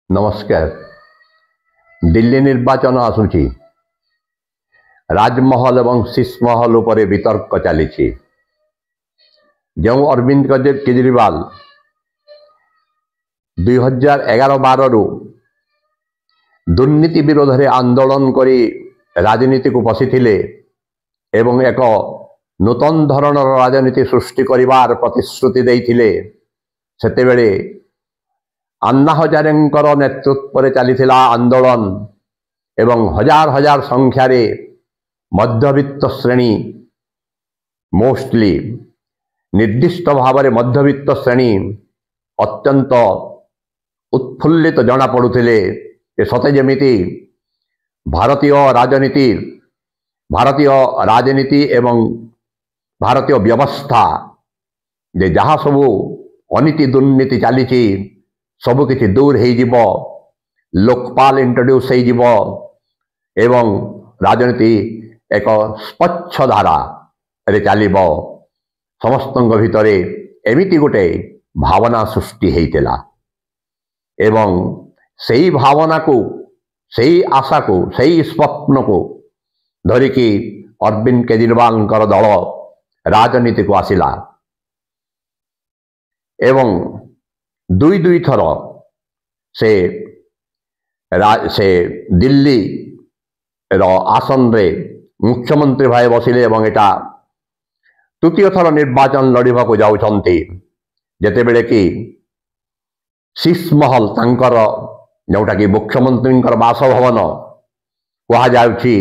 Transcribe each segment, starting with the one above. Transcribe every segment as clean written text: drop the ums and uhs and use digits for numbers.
नमस्कार। दिल्ली निर्वाचन आसुची राजमहल एवं शीषमहल उपरे वितर्क चली जो अरविंद केजरीवाल 2011-12 रु दुर्नीति विरोध में आंदोलन करी राजनीति को पशिथिले एवं एक नूतन धरण राजनीति सृष्टि करिवार प्रतिश्रुति देइथिले। सेतेबेले अन्ना हजारेंकर नेतृत्व में चलीथिला आंदोलन एवं हजार हजार संख्यार मध्यवित्त श्रेणी मोस्टली निर्दिष्ट भाव में मध्यवित्त श्रेणी अत्यंत उत्फुल्लित जना पड़ुथिले। सते जमिति भारतीय राजनीति एवं भारतीय व्यवस्था जे जहाँ सबू अनीति दुर्नीति चली सबु किछि दूर हो जीव, लोकपाल इंट्रोड्यूस हो जीव एवं राजनीति एक स्वच्छ धारा रे चलिबो। समस्तंग भितरे एमिति गोटे भावना सृष्टि होइतिला एवं सेही भावना को, सेही आशा को, सेही स्वप्न को धरिकी अरविंद केजरीवाल दल राजनीति को आसिला एवं दुई थर से दिल्ली आसन रे मुख्यमंत्री भाई बसिले एवं एटा तृतीय थर निर्वाचन लड़िबा को जाउछंती। जेतेबेले कि शीषमहल तांकर जोटा कि मुख्यमंत्री बासभवन कहा जाउछि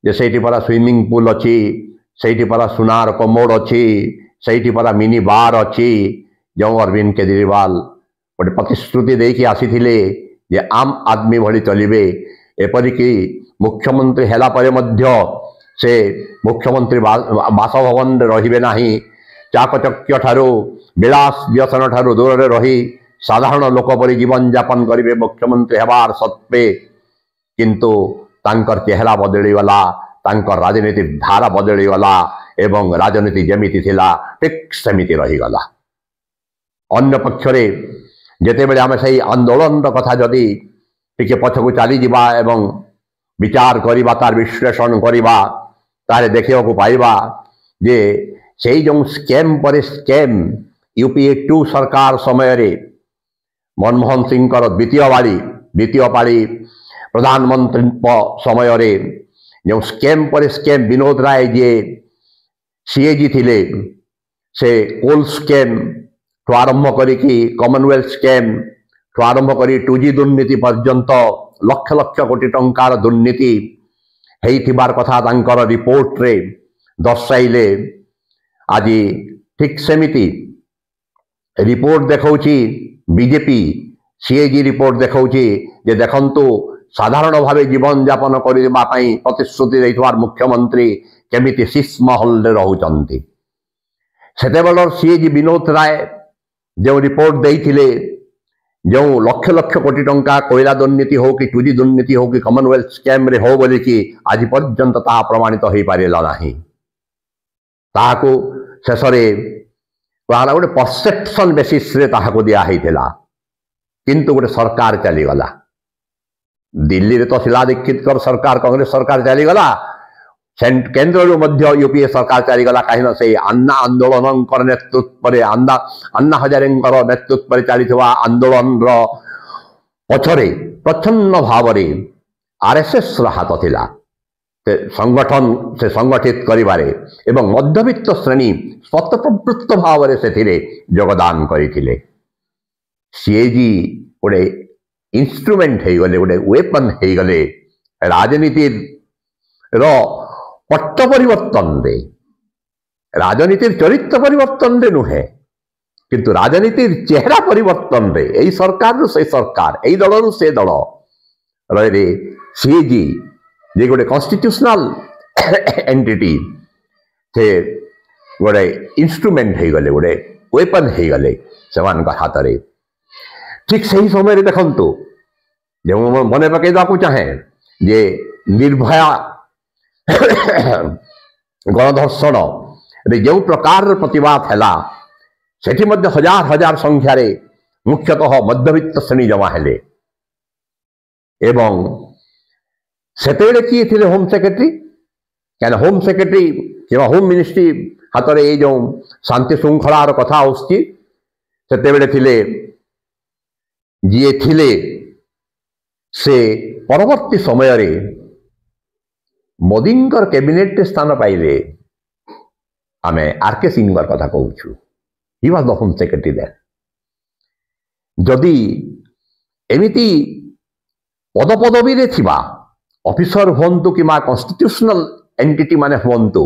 जे सेठी परा स्विमिंग पूल अच्छी, सेठी परा सुनार कमोड अच्छी, सेठी परा मिनी बार अच्छी। जो अरविंद केजरीवाल गोटे प्रतिश्रुति देकी आसीथिले जे आम आदमी भली चलिबे, एपरिकी मुख्यमंत्री हेला परे मध्य से मुख्यमंत्री बासभवन रहिबे नाही। चाकचक्य ठारू विलास व्यसन ठारू दूर रे रही साधारण लोक परि जीवन यापन करिवे मुख्यमंत्री हेबार सत्वे। किंतु तांकर चेहरा बदली गला, तांकर राजनीतिक धारा बदली गला एवं राजनीति जेमिति थिला ठीक सेमिति रही गला। अन्य पक्षरे जेतेबेले आमे सही आंदोलन कथा जदि टिके पछकु चली जिबा एवं विचार करिबा, तार विश्लेषण करिबा, तारे देखिबा को पाइबा जे सेही जो स्कैम पर स्कैम यूपीए 2 सरकार समय रे मनमोहन सिंह द्वितीय पाली प्रधानमंत्री समय रे जो स्कैम पर स्कैम विनोद राय जे सीएजी थिले, से कोल स्कैम ठू आरंभ करिकी कॉमनवेल्थ स्कैम ठू आरंभ करी 2G दुर्नीति पर्यंत लक्ष लक्ष कोटी टंकार दुर्नीति हेइथिबार कथा तांकर रिपोर्ट रे दर्शाइले। आज ठीक सेमिति रिपोर्ट देखौछि बीजेपी सीएजी रिपोर्ट देखौछि जे देखंतु साधारण भाव जीवन यापन करबा पई प्रतिश्रुति दैथवार मुख्यमंत्री केमिति शीषमहल रे रहुचंती। सेतेबेलर सीएजी विनोद राय जो रिपोर्ट देइथिले, जो लक्ष लक्ष कोटी टंका कोयला दुर्नीति हो कि 2G दुर्नीति हो कि कॉमनवेल्थ स्कैम रे हो बोली कि आज पर्यंत ता प्रमाणित हो पारेला नाही। ताहाको शेषरे कहाला गोटे परसेप्शन बेसिस रे ताहाको दिया हैथिला, किंतु गोटे सरकार चली गला। दिल्ली रे तो शिला दीक्षित कर सरकार, कांग्रेस सरकार चली गला। केंद्र मध्य यूपीए सरकार चलीगला कहीं से अन्ना आंदोलन नेतृत्व अन्ना हजारेंकर नेतृत्व चलता आंदोलन पछरे प्रच्छन्न भाव आरएसएस हाथ थिला संगठन से संगठित करिबारे एवं मध्यवित्त श्रेणी स्वतःप्रवृत्त भाव से योगदान करथिले। सीएजी गोटे इंस्ट्रूमेंट हो गले, गोटे वेपन हो गले राजनीति पट्ट परिवर्तन रे, राजनीतिर चरित्र परिवर्तन रे नुहे किंतु राजनीतिर चेहरा परिवर्तन रे। एई सरकार रु से सरकार, एई दल रु से दल रे सीएजी जे गोटे कॉन्स्टिट्यूशनल एंटिटी से गोटे इंस्ट्रूमेंट हो गले, गोटे वेपन हो गले सेमान हाथ रे। ठीक सही समय रे देखंतु जो मने पकेदा को चाहे जे निर्भया गणधर्षण रे जो प्रकार प्रतिवाद है सेठी मध्य हजार हजार संख्यार मुख्यतः मध्यवित्त श्रेणी जमा हेले। এবং সেତେବେଳେ କିଏ ଥିଲେ হোম ସେକ୍ରେଟାରୀ କାହିଁକିନା হোম ସେକ୍ରେଟାରୀ କିମ୍ବା ହୋମ ମିନିଷ୍ଟ୍ରି ହାତରେ ଏଇ ଯେଉଁ ଶାନ୍ତି ଶୃଙ୍ଖଳାର କଥା ଆସୁଛି ସେତେବେଳେ ଥିଲେ ଯିଏ ଥିଲେ ସେ ପରବର୍ତ୍ତୀ ସମୟରେ ମୋଦିଙ୍କର କ୍ୟାବିନେଟରେ ସ୍ଥାନ ପାଇଲେ ଆମେ ଆର୍.କେ. ସିଂଙ୍କର କଥା କହୁଛୁ। He was the home secretary then. ଯଦି ଏମିତି ପଦପଦବୀରେ ଥିବା ଅଫିସର ହୁଅନ୍ତୁ କିମ୍ବା କନଷ୍ଟିଟ୍ୟୁସନାଲ ଏଣ୍ଟିଟି ମାନେ ହୁଅନ୍ତୁ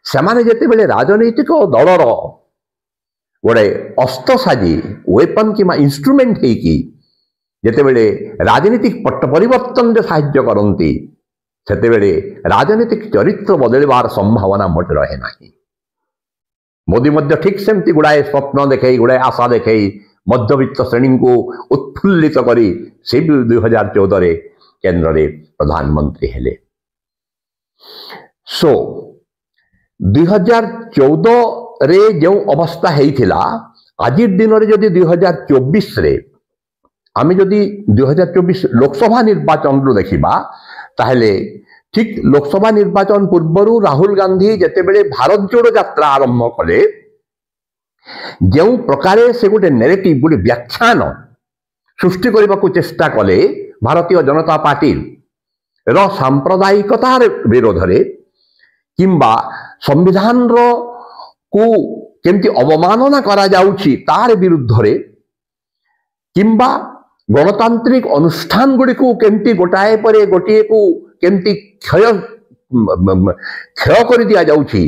ସେମାନେ ଯେତେବେଳେ ରାଜନୈତିକ ଦଳର ଗୋଟେ ଅସ୍ତ୍ର ସାଜି ୱେପନ୍ କିମ୍ବା ଇନଷ୍ଟ୍ରୁମେଣ୍ଟ ହେଇକି ଯେତେବେଳେ ରାଜନୀତିକ ପଟ ପରିବର୍ତ୍ତନରେ ସାହାଯ୍ୟ କରନ୍ତି ସେତେବେଳେ ରାଜନୈତିକ ଚରିତ୍ର ବଦଳିବାର ସମ୍ଭାବନା ମୋଟେ ରହେ ନାହିଁ। ମୋଦି ମଧ୍ୟ ଠିକ୍ ସେମିତି ଗୁଡ଼ାଏ ସ୍ୱପ୍ନ ଦେଖେଇ ଗୁଡ଼ାଏ ଆଶା ଦେଖେଇ ମଧ୍ୟବିତ୍ତ ଶ୍ରେଣୀଙ୍କୁ ଉତ୍ଫୁଲ୍ଲିତ କରି ସେ ବି 2014ରେ କେନ୍ଦ୍ରରେ ପ୍ରଧାନମନ୍ତ୍ରୀ ହେଲେ। ସୋ 2014ରେ ଯେଉଁ ଅବସ୍ଥା ହେଇଥିଲା ଆଜି ଦିନରେ ଯଦି 2024ରେ ଆମେ ଯଦି 2024 ଲୋକସଭା ନିର୍ବାଚନରୁ ଦେଖିବା ତାହେଲେ ଠିକ୍ ଲୋକସଭା ନିର୍ବାଚନ ପୂର୍ବରୁ ରାହୁଲ ଗାନ୍ଧୀ ଯେତେବେଳେ ଭାରତ ଯୋଡ ଯାତ୍ରା ଆରମ୍ଭ କଲେ ଯେଉଁ ପ୍ରକାରେ ସେ ଗୋଟେ ନେରେଟିଭ ଗୋଟେ ବ୍ୟାଖ୍ୟାନ ସୃଷ୍ଟି କରିବାକୁ ଚେଷ୍ଟା କଲେ ଭାରତୀୟ ଜନତା ପାର୍ଟିର ସାମ୍ପ୍ରଦାୟିକତାର ବିରୋଧରେ କିମ୍ବା ସମ୍ବିଧାନର କୁ କେମିତି ଅବମାନନା କରାଯାଉଛି ତାର ବିରୁଦ୍ଧରେ କିମ୍ବା ଗଣତାନ୍ତ୍ରିକ ଅନୁଷ୍ଠାନ ଗୁଡ଼ିକୁ କେମିତି ଗୋଟାଏ ପରେ ଗୋଟିଏକୁ କେମିତି କ୍ଷୟ କରି ଦିଆଯାଉଛି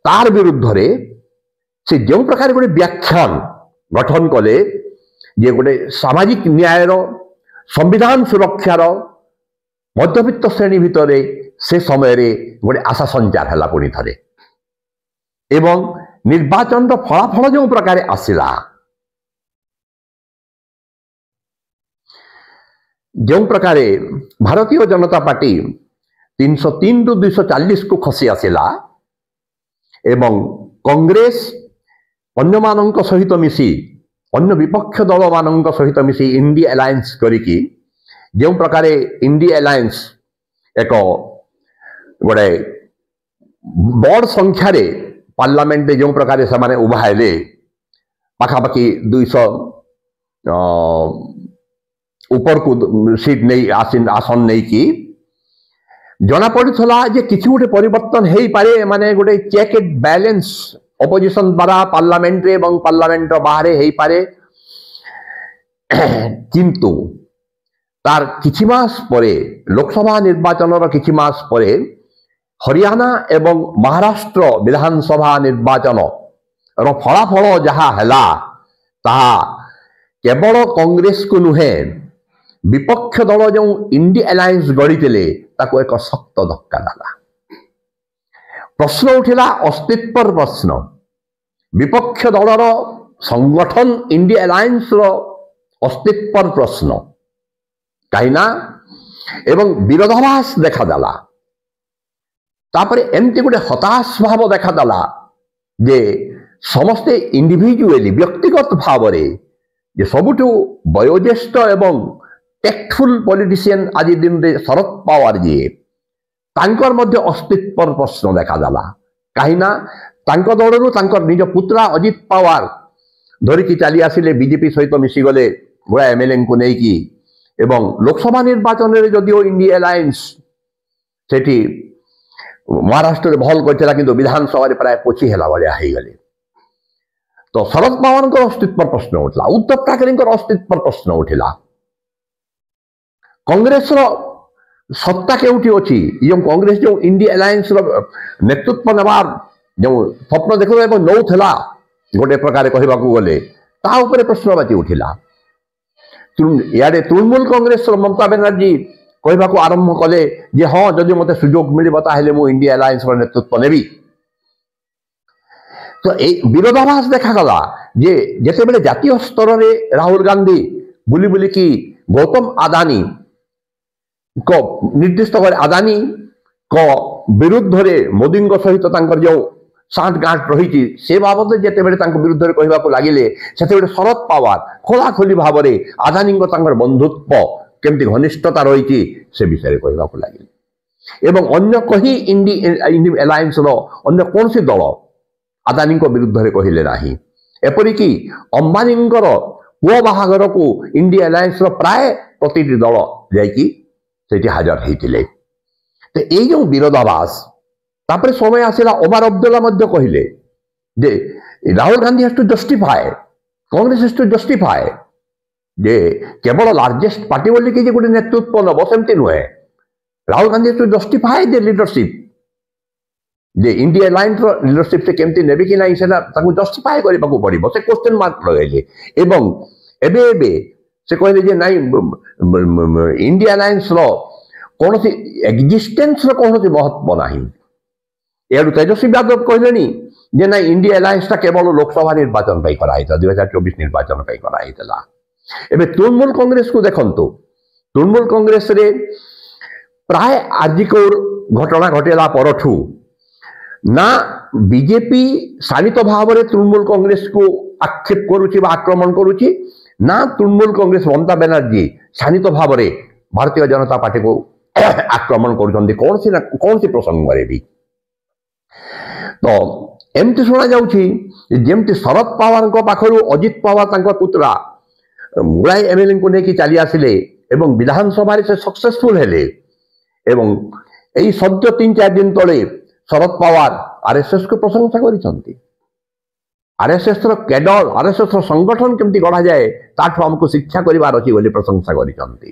ତାର ବିରୁଦ୍ଧରେ ସେ ଯେଉଁ ପ୍ରକାର ଗୋଟେ ବ୍ୟାଖ୍ୟାନ ଗଠନ କଲେ ଯେ ଗୋଟେ ସାମାଜିକ ନ୍ୟାୟର ସମ୍ବିଧାନ ସୁରକ୍ଷାର ମଧ୍ୟବିତ୍ତ ଶ୍ରେଣୀ ଭିତରେ ସେ ସମୟରେ ଗୋଟେ ଆଶା ସଞ୍ଚାର ହେଲା ପୁଣି ଥରେ ଏବଂ ନିର୍ବାଚନର ଫଳାଫଳ ଯେଉଁ ପ୍ରକାରେ ଆସିଲା ଯେଉଁ ପ୍ରକାରେ ଭାରତୀୟ ଜନତା ପାର୍ଟି 303ରୁ 240କୁ ଖସି ଆସିଲା ଏବଂ କଂଗ୍ରେସ ଅନ୍ୟମାନଙ୍କ ସହିତ ମିଶି ଅନ୍ୟ ବିପକ୍ଷ ଦଳମାନଙ୍କ ସହିତ ମିଶି ଇଣ୍ଡିଆ ଆଲାଏନ୍ସ କରିକି ଯେଉଁ ପ୍ରକାରେ ଇଣ୍ଡିଆ ଆଲାଏନ୍ସ ଏକ ଗୋଟେ ବଡ଼ ସଂଖ୍ୟାରେ ପାର୍ଲାମେଣ୍ଟରେ ଯେଉଁ ପ୍ରକାରେ ସେମାନେ ଉଭା ହେଲେ ପାଖାପାଖି 200 ଉପରକୁ ସିଟ୍ ନେଇ ଆସନ ନେଇକି ଜଣାପଡ଼ିଥିଲା ଯେ କିଛି ଗୋଟେ ପରିବର୍ତ୍ତନ ହେଇପାରେ ମାନେ ଗୋଟେ ଚେକ୍ ଏଣ୍ଡ ବ୍ୟାଲେନ୍ସ ଅପୋଜିସନ ଦ୍ୱାରା ପାର୍ଲାମେଣ୍ଟରେ ଏବଂ ପାର୍ଲାମେଣ୍ଟର ବାହାରେ ହେଇପାରେ କିନ୍ତୁ ତାର କିଛି ମାସ ପରେ ଲୋକସଭା ନିର୍ବାଚନର କିଛି ମାସ ପରେ ହରିୟାଣା ଏବଂ ମହାରାଷ୍ଟ୍ର ବିଧାନସଭା ନିର୍ବାଚନର ଫଳାଫଳ ଯାହା ହେଲା ତାହା କେବଳ କଂଗ୍ରେସକୁ ନୁହେଁ ବିପକ୍ଷ ଦଳ ଯେଉଁ ଇଣ୍ଡିଆ ଆଲାଏନ୍ସ ଗଢ଼ିଥିଲେ ତାକୁ ଏକ ଶକ୍ତ ଧକ୍କା ଦେଲା। ପ୍ରଶ୍ନ ଉଠିଲା ଅସ୍ତିତ୍ୱର ପ୍ରଶ୍ନ ବିପକ୍ଷ ଦଳର ସଂଗଠନ ଇଣ୍ଡିଆ ଆଲାଏନ୍ସର ଅସ୍ତିତ୍ୱର ପ୍ରଶ୍ନ କାହିଁକିନା ଏବଂ ବିରୋଧାଭାସ ଦେଖାଦେଲା ତାପରେ ଏମିତି ଗୋଟେ ହତାଶ ଭାବ ଦେଖାଦେଲା ଯେ ସମସ୍ତେ ଇଣ୍ଡିଭିଜୁଆଲି ବ୍ୟକ୍ତିଗତ ଭାବରେ ଯେ ସବୁଠୁ ବୟୋଜ୍ୟେଷ୍ଠ ଏବଂ टेक्टफुल पॉलिटिशियन आज दिन रे शरद पवार जी तांकर मध्य अस्तित्वर प्रश्न देखादेला कहीं दलू निज पुत्रा अजित पवार धरिकी चली आसिले बीजेपी सहित मिशीगले गुड़ा एमएलए को लेकिन लोकसभा निर्वाचन में जदिओ इंडिया अलायंस सेठी महाराष्ट्र भल करथिला किंतु विधानसभा प्राय पोछी हेला भलिया हो गले तो शरद पवार अस्तित्व प्रश्न उठला उद्धव ठाकरे अस्तित्व प्रश्न उठिला कांग्रेस सत्ता केउठी अछि यो कांग्रेस जो इंडिया अलायंस नेतृत्व नेबार जो स्वप्न देखो एवं नौला गोटे प्रकार कहवाकू गले ता उपरे प्रश्नवाची उठिला इे तृणमूल कांग्रेस ममता बनर्जी कहवाकू आरंभ कले जे हाँ जदि मते सुजोग मिलिबा ताहेले मु इंडिया अलायंस नेतृत्व नेबी तो ए विरोधाभास देखागला जे जेतेबेले जातीय स्तर रे राहुल गांधी बुली बुली की गौतम अदानी को निर्दिष्ट अदानी को विरुद्ध रे मोदी सहित जो साठगांठ रही से बाबद जिते विरुद्ध कहवाक लगिले से शरद पवार खोलाखोली भाव में अदानी बंधुत्व केमती घनिष्ठता रही से विषय कहवाक लगे एवं अन्य कहीं इंडी एलायंस अन्य कौन सी दल अदानी विरुद्ध में कहले ना एपरिक अंबानी पुओ बाहागर को इंडी एलायंस प्राय प्रति दल जा हाजर होते तो ये जो विरोधाभास तापर समय आसला ओमर अब्दुल्ला कहले जे Rahul Gandhi has to justify Congress has to justify जे केवल लार्जेस्ट पार्टी बोली कि गोटे नेतृत्व नब सेमती नुहे Rahul Gandhi has to justify the leadership जे इंडिया एलायंस लीडरशिप से केमती नेबे कि नहीं सेना ताकू जस्टिफाए करबा को पड़िबो से क्वेश्चन मार्क लगाइले एवं एबे से कहले जे नहीं इंडिया एलायंस रो कौन सी एक्जिस्टेंस रो कौन सी महत्व नहीं एडु तेजस्वी यादव कहले जे ना इंडिया एलायंस केवल लोकसभा निर्वाचन कराई 2024 निर्वाचन कराई एबे तृणमूल कांग्रेस को देखंतु तृणमूल कांग्रेस रे प्राय आजिकोर घटना घटेला परठू ना बीजेपी शाणित भाव में तृणमूल कांग्रेस को आक्षेप करुची आक्रमण करुची ना तृणमूल कांग्रेस ममता बनर्जी शाणित भाव में भारतीय जनता पार्टी को आक्रमण करुछंती कौन सी प्रसंग भी तो एमती शुणा जामती शरद पवार पाखर अजित पवार पुत्रा गुड़ाए एमएलए को लेकिन चली आसिले एवं विधानसभा से सक्सेसफुल हेले एवं यही सद्य 3-4 दिन तले शरद पवार आरएसएस को प्रशंसा करिसंती आरएसएस कैडर आरएसएस संगठन केमती गढ़ा जाए ताठू हमको शिक्षा करिवार अछि बोली प्रशंसा करिसंती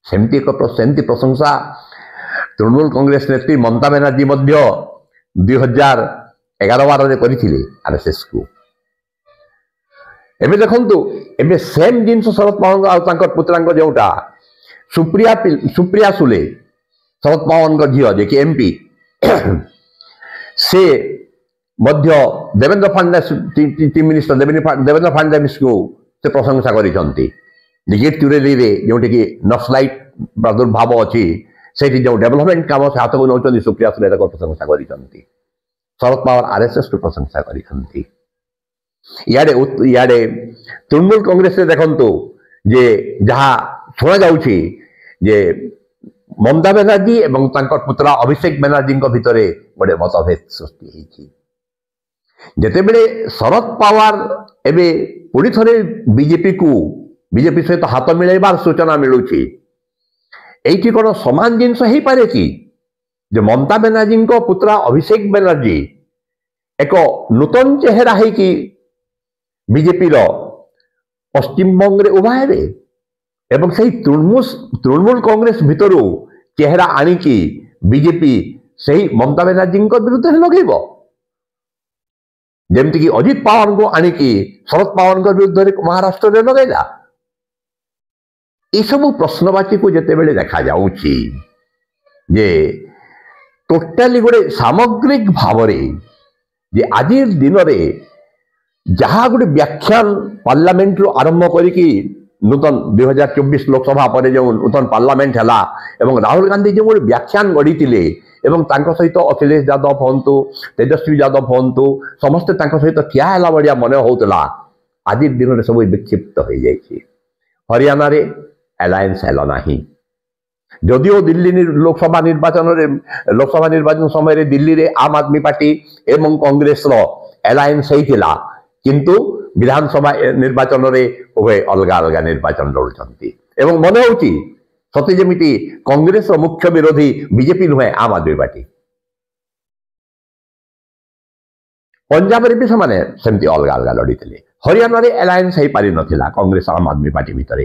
सेमती प्रशंसा तृणमूल कांग्रेस नेत्री ममता बनर्जी 2011-12 करथिले आरएसएस को एबे देखंतु एबे सेम जिनस शरद पवार पुत्रा जोटा सुप्रिया सुले शरद पवार झील जे कि एमपी से मध्य देवेंद्र फडणवीस चीफ मिनिस्टर देवेंद्र फडणवीस को से प्रशंसा करिसंती गिरगिट चुरेली रे जोटी कि नक्सलाइट प्रादुर्भाव अच्छी से जो डेवलपमेंट काम से हाथ को नौ सुप्रिया सुले प्रशंसा करिसंती शरद पवार आरएसएस को प्रशंसा करिसंती इे तृणमूल कांग्रेस देखंतु जे जहाँ शुणा जाउछि जे ममता बनर्जी एवं पुत्रा अभिषेक बनर्जी भितर गोटे मतभेद सृष्टि होती जितेबले शरद पवार एबे पुणी थे बीजेपी सहित हाथ मिलैबार सूचना मिलूची एठी कौन समान जिनस हो पारे कि जे ममता बनर्जी पुत्रा अभिषेक बनर्जी एक नूतन चेहरा है कि बीजेपी पश्चिम बंग उभा हे एवं से तृणमूल कांग्रेस भितर चेहरा आणिकी बीजेपी से ममता बनर्जी विरुद्ध लगेब जमती कि अजित पवार को आणिकी शरद पवार विरुद्ध महाराष्ट्र में लगेगा ये सब प्रश्नवाची को जितेबले देखा जाउछि जे टोटाली गोटे सामग्रिक भाव जे आज दिन में जहाँ गोटे व्याख्यान पार्लियामेंट रू आरंभ करी नूतन 2024 लोकसभा पर जो नूतन पार्लियामेंट है एवं राहुल गांधी जो गोटे व्याख्यान गढ़ी एवं सहित अखिलेश यादव हूँ तेजस्वी यादव हूँ समस्ते सहित ठिया है भाया मन होता आज दिन में सब विक्षिप्त हो जाए हरियाणा रे एलायंस है ना जदिओ दिल्ली लोकसभा निर्वाचन समय दिल्ली रे आम आदमी पार्टी एवं कांग्रेस एलायंस होता किंतु विधानसभा निर्वाचन रे उभय अलग अलग निर्वाचन लड़ुंट एवं मन हो सती जमी कांग्रेस मुख्य विरोधी बीजेपी नुहे आम आदमी पार्टी पंजाब रे भी सेमती अलग अलग लड़ी हरियाणा रे एलायंस हो पारि नथिला कांग्रेस आम आदमी पार्टी भितर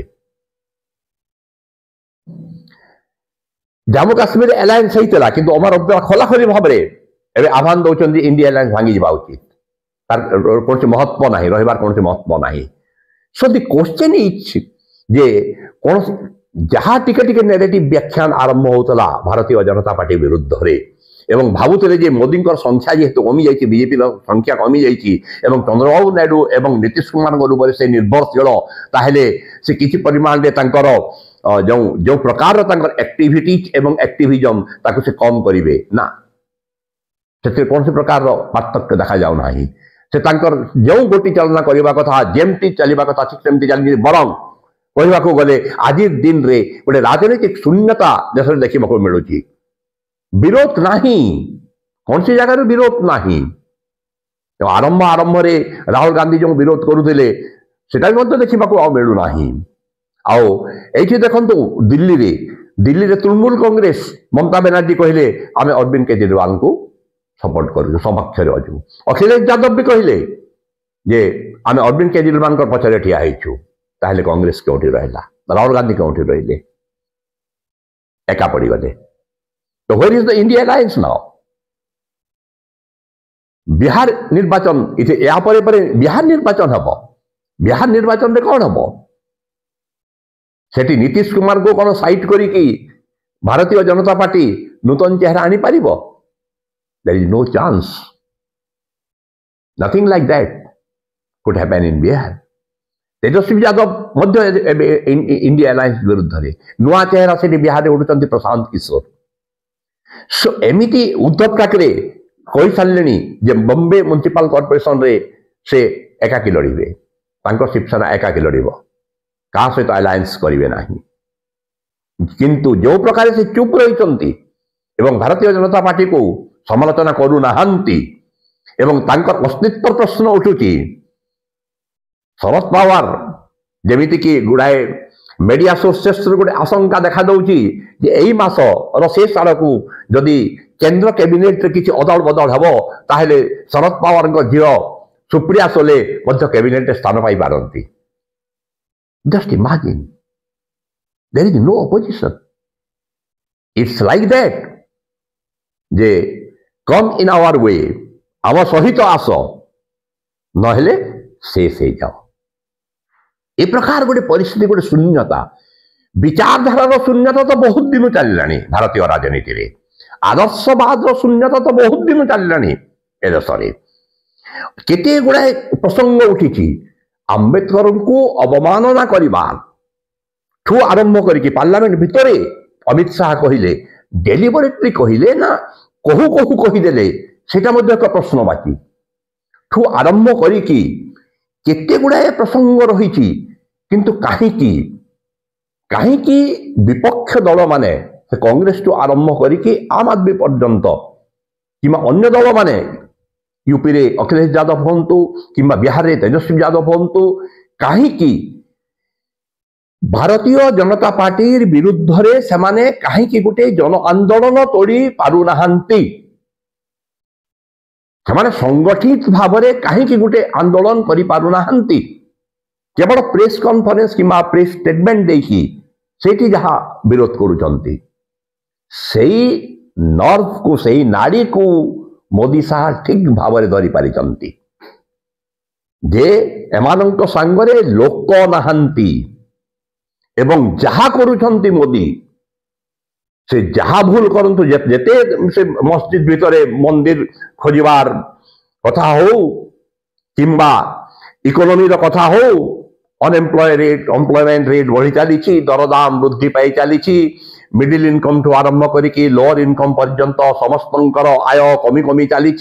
जम्मू काश्मीर एलायंस होता किंतु अमर अब्दुल्ला खलाखली भाव में आह्वान दौरान इंडिया एलायंस भांगी जा उचित कौन महत्व ना रही कौन महत्व ना सो दि क्वेश्चन इज जे कौन जहाँ टिके नेगेटिव व्याख्यान आरंभ होता भारतीय जनता पार्टी विरुद्ध रे एवं भावुले मोदी संख्या जेहेतु कमी जाइए बीजेपी संख्या कमी जाइए चंद्रबाबू नायडू एवं नीतीश कुमार से निर्भरशील ताहले से किसी परिमाण में जो जो प्रकार एक्टिविटीज एवं एक्टिविजम ताकू से कम करेंगे ना से कौन से प्रकार पार्थक्य देखा जाऊना से जो गोटी चालना करने कथा जमती चलवा कथा ठीक सेमती चली बरं कहवाक गले आज दिन रे गोटे राजनीतिक शून्यता देश में देखा मिलूँ विरोध नहीं कौन सी जगह विरोध नहीं आरंभ आरंभ रे राहुल गांधी जो विरोध करुले सेटा भी देखा मिलूना आईठी देखु दिल्ली रे तृणमूल कांग्रेस ममता बनर्जी कहले आम अरविंद केजरीवाल को सपोर्ट करूँ समक्ष अच्छु अखिलेश यादव भी कहले जे आम अरविंद केजरीवाल पछरे ठिया होइछु ताहले कांग्रेस क्योंठी रहिला राहुल गांधी क्योंठी रहिले एका पड़ी गले तो where is the India alliance now Bihar निर्वाचन इथे या परे बिहार निर्वाचन हबो बिहार निर्वाचन रे कौन हबो सेठी नीतीश कुमार को कौन साइट करी कि भारतीय जनता पार्टी नूतन चेहरा आनी पारिबो there is no chance nothing like that could happen in Bihar Tejashwi Yadav India alliance विरुद्ध नुआ चेहरा से बिहार में उठुंट प्रशांत किशोर सो एमती उद्धव ठाकरे कही सारे जे बॉम्बे म्युनिसिपल कॉर्पोरेशन रे से एकाकी लड़े शिवसेना एकाकी लड़ क्या सहित अलायंस करेंगे ना किंतु जो प्रकार से चुप रही भारतीय जनता पार्टी को समालोचना करूना अस्तित्व प्रश्न उठुची शरद पवार जमीती कि गुड़ाए मीडिया सोर्सेस गोटे आशंका देखा दौची जे एई मास शेष आड़ को जदि केंद्र कैबिनेट रे किछि अदल बदल हबो ताहेले शरद पवार झील सुप्रिया सोले कैबिनेट स्थान पाई पारंती just imagine there is no opposition it's like that जे कम इन आवर वे आम सहित आस नहेले शेष हो जाओ ए प्रकार गोटे परिस्थिति गोटे शून्यता विचारधारार शून्यता तो बहुत दिन चलला भारतीय राजनीति रे आदर्शवाद शून्यता तो बहुत दिन चलला ए देश में केते गुड़ाए प्रसंग उठी आंबेडकर को अवमानना करने ठू आरंभ करके पार्लियामेंट भितर अमित शाह कहले डेलिबरेटली कहले ना कहू कहू कहीदेले सेटा एक प्रश्नवाची ठू आरंभ करी केते गुड़ाए प्रसंग रही किंतु कहीं विपक्ष दल माने कांग्रेस टू आरंभ करी आम आदमी पर्यंत कि अन्य दल माने यूपी रे अखिलेश यादव हूँ कि बिहार रे तेजस्वी यादव हूँ कहीं भारतीय जनता पार्टी विरुद्ध रे सेमाने कहीं गोटे जन आंदोलन तोड़ी पारुना संगठित भाव में कहीं गोटे आंदोलन करि पारुना केवल प्रेस कॉन्फ्रेंस कि प्रेस स्टेटमेंट देकी सेठी जहाँ विरोध करुचंती सेई नर्व को सेई नाड़ी को मोदी शाह ठीक भाव में धरी पारिचंती जे एमानंक सांगरे लोक नाहांती एवं जहाँ करुचंती मोदी से जहाँ भूल करंतु जेते से मस्जिद भितरे मंदिर खोजिबार कथा हो किंबा इकोनॉमी कथा हो अनएम्प्लॉयमेंट रेट बढ़ी चली दरदाम वृद्धि पाई चली मिडिल इनकम ठू आरंभ करी लोअर इनकम पर्यंत समस्त आय कमी कमी चली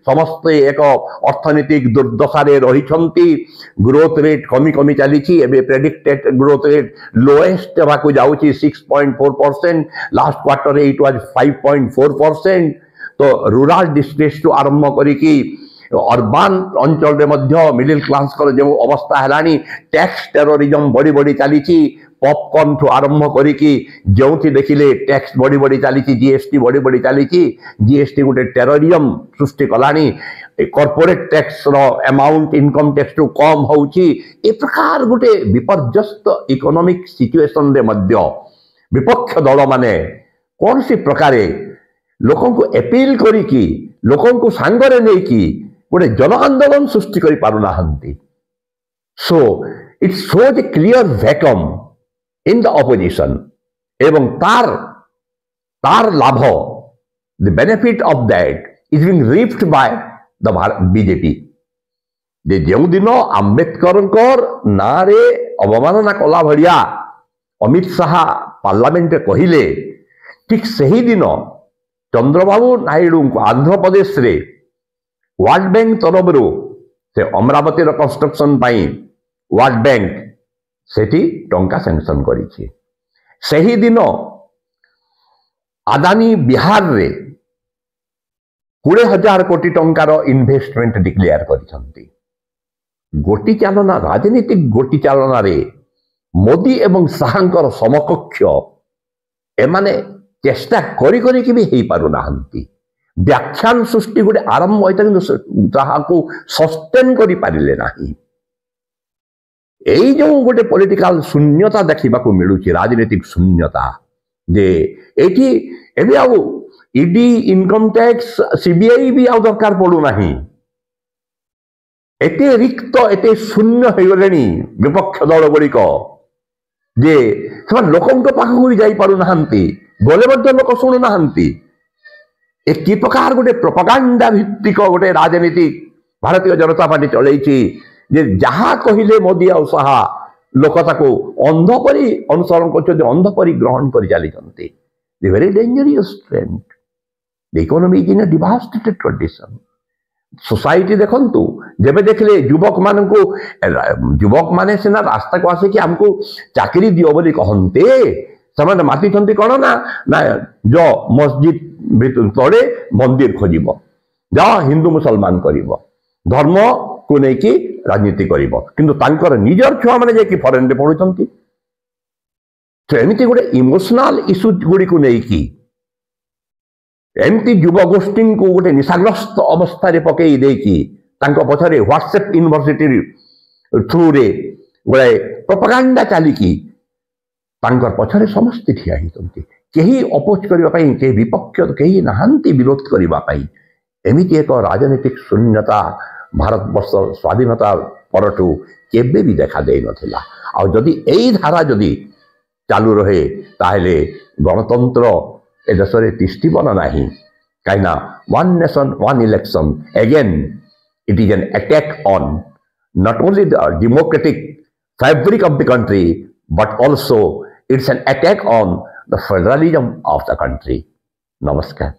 समस्ते एक अर्थनैतिक दुर्दशार रही ग्रोथ रेट कमी कमी चली प्रेडिक्टेड ग्रोथ रेट लोएस्ट होगा जाऊँगी 6.4% लास्ट क्वार्टर इट वाज 5.4%। तो रूराल डिस्ट्रिक्ट टू आरंभ करी अर्बान अंचल मिडिल क्लास जो अवस्था है टैक्स टेररिज्म बढ़ी बढ़ी चली पॉपकॉर्न ठू आरंभ करी जो देखिले टैक्स बढ़ी बढ़ी चली जीएसटी बढ़ी बढ़ी चली जीएसटी गोटे terrorism Srishti Kalani corporate tax amount income tax टू कम हो प्रकार गोटे विपर्यस्त इकोनॉमिक सिचुएशन रे मध्य विपक्ष दल माने कौन सी प्रकार लोकों को अपील करी लोकों को सांगरे नहीं गोटे जन आंदोलन सृष्टि कर पारुना so it shows a clear vacuum in the opposition एवं तार लाभ the benefit of that is being reaped by the BJP जो दिन आंबेडकर ना रे अवमानना कला भड़िया अमित शाह पार्लियामेंट कहले ठीक सही दिन चंद्रबाबू नायडू को आंध्र प्रदेश रे वर्ल्ड बैंक तरफ से अमरावती कंस्ट्रक्शन वर्ल्ड बैंक सेठी टंका सैंक्शन करिछि सही दिन अदानी बिहार रे 20,000 कोटी टंकार इन्वेस्टमेंट डिक्लेयर करिसंती गोटी चालना राजनीतिक गोटी चालना रे मोदी एवं शाहंकर समकक्ष एमाने चेष्टा करी करी कि भी हेई पारु नाहंती व्याख्यान सृष्टि गोटे आरंभ होता कि ताहाकू सस्टेन करि पारिले नाही एई जो गोटे पॉलिटिकल शून्यता देखिबाकू मिलुची राजनीतिक शून्यता जे एठी एबे आउ ईडी इनकम टैक्स सीबीआई भी आउ दरकार पड़ू नाही एते रिक्त एते शून्य होगले विपक्ष दल गुड़िक जे से लोक पाखक भी जापारू ना गले लोक शुणु ना ए कि प्रकार गोटे प्रोपागांडा भित्तिक गोटे राजनीति भारतीय जनता पार्टी चलैछि जे जहाँ कहले मोदी आ शाह लोक ताको अंधपरी अनुसरण कर अंधपरी ग्रहण कर चली very dangerous trend the economy is in a devastated condition society देखंतु जेबे देखले युवक मान को युवक माने सिना रास्ता को आसे कि हमको चाकरी दियो बोली कहंते समान माती छंती कोन ना ना जो मस्जिद तले मंदिर खोजिबो जा हिंदू मुसलमान करिवो धर्म को नै कि राजनीति करिवो किंतु तांकर निजर छुआ माने जे कि फॉरेन रे पढुचंती तो एमिति गोटे इमोशनल इश्यू गुडी को नै कि एमती युव गोष्ठी को गोटे निशाग्रस्त अवस्था पकई देकी पछरे व्हाट्सएप यूनिवर्सिटी थ्रू रे गोटे प्रोपागांडा चलिकी पछरे समस्ते ठिया होती कहीं अपोज करने विपक्ष कहीं नहांती विरोध करने एमती एक राजनीतिक शून्यता भारत वर्ष स्वाधीनता परठू केबे भी देखा दे नथिला आ जदि एई धारा जदि चालू रहे ताहले गणतंत्र ए देश में तिष्ठिबन नाही कहीं one nation one election again it is an attack on not only the democratic fabric of the country but also it's an attack on the federalism of the country. Namaskar.